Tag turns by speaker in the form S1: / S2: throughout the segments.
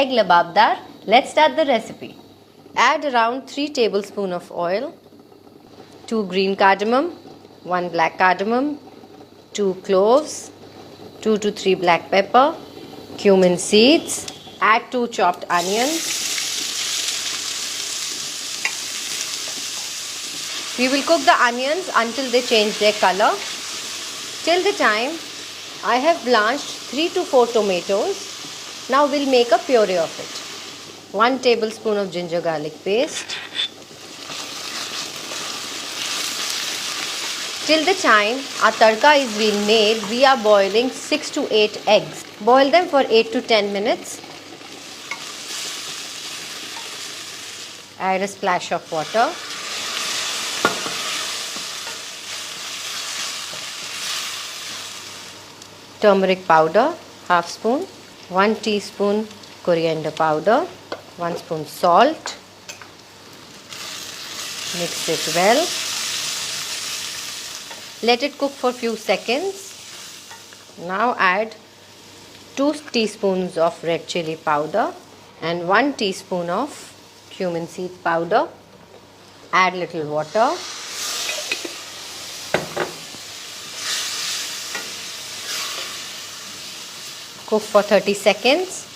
S1: Egg Lababdar. Let's start the recipe. Add around 3 tablespoons of oil, 2 green cardamom, 1 black cardamom, 2 cloves, 2 to 3 black pepper, cumin seeds. Add 2 chopped onions. We will cook the onions until they change their color. Till the time, I have blanched 3 to 4 tomatoes. Now we'll make a puree of it. 1 tablespoon of ginger garlic paste. Till the time our tadka is being made, we are boiling 6 to 8 eggs. Boil them for 8 to 10 minutes. Add a splash of water. Turmeric powder, half spoon. 1 teaspoon coriander powder. 1 spoon salt. Mix it well. Let it cook for few seconds. Now add 2 teaspoons of red chili powder and 1 teaspoon of cumin seed powder. Add little water. Cook for 30 seconds.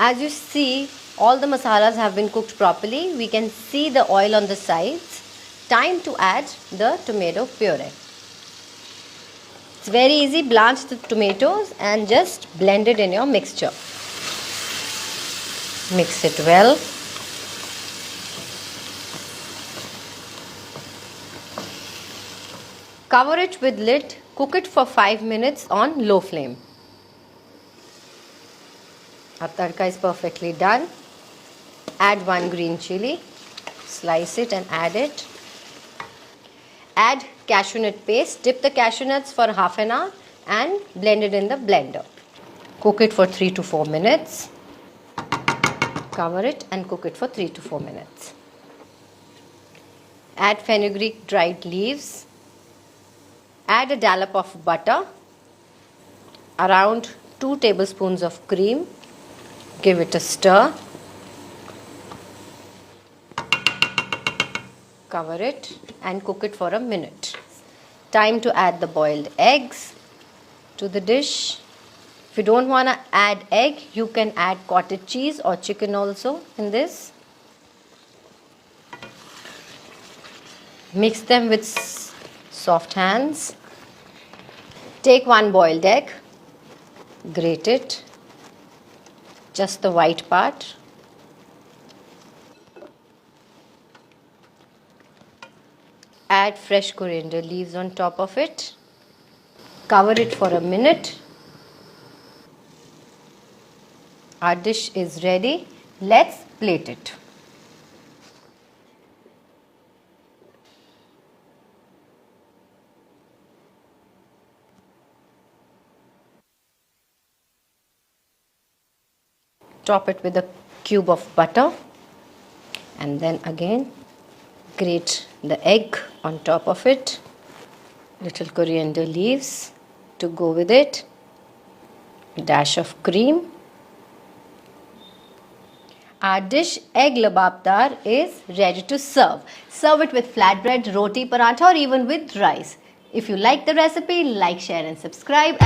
S1: As you see, all the masalas have been cooked properly. We can see the oil on the sides. Time to add the tomato puree. It's very easy. Blanch the tomatoes and just blend it in your mixture. Mix it well. Cover it with lid. Cook it for 5 minutes on low flame. Our tadka is perfectly done. Add 1 green chili. Slice it and add it. Add cashew nut paste. Dip the cashew nuts for half an hour and blend it in the blender. Cook it for 3 to 4 minutes. Cover it and cook it for 3 to 4 minutes. Add fenugreek dried leaves. Add a dollop of butter. Around 2 tablespoons of cream. Give it a stir. Cover it and cook it for a minute. Time to add the boiled eggs to the dish. If you don't want to add egg, you can add cottage cheese or chicken also in this. Mix them with soft hands. Take 1 boiled egg. Grate it. Just the white part. Add fresh coriander leaves on top of it. Cover it for a minute. Our dish is ready. Let's plate it. Top it with a cube of butter and then again grate the egg on top of it. Little coriander leaves to go with it. A dash of cream. Our dish Egg Lababdar is ready to serve. Serve it with flatbread, roti, paratha or even with rice. If you like the recipe, like, share and subscribe.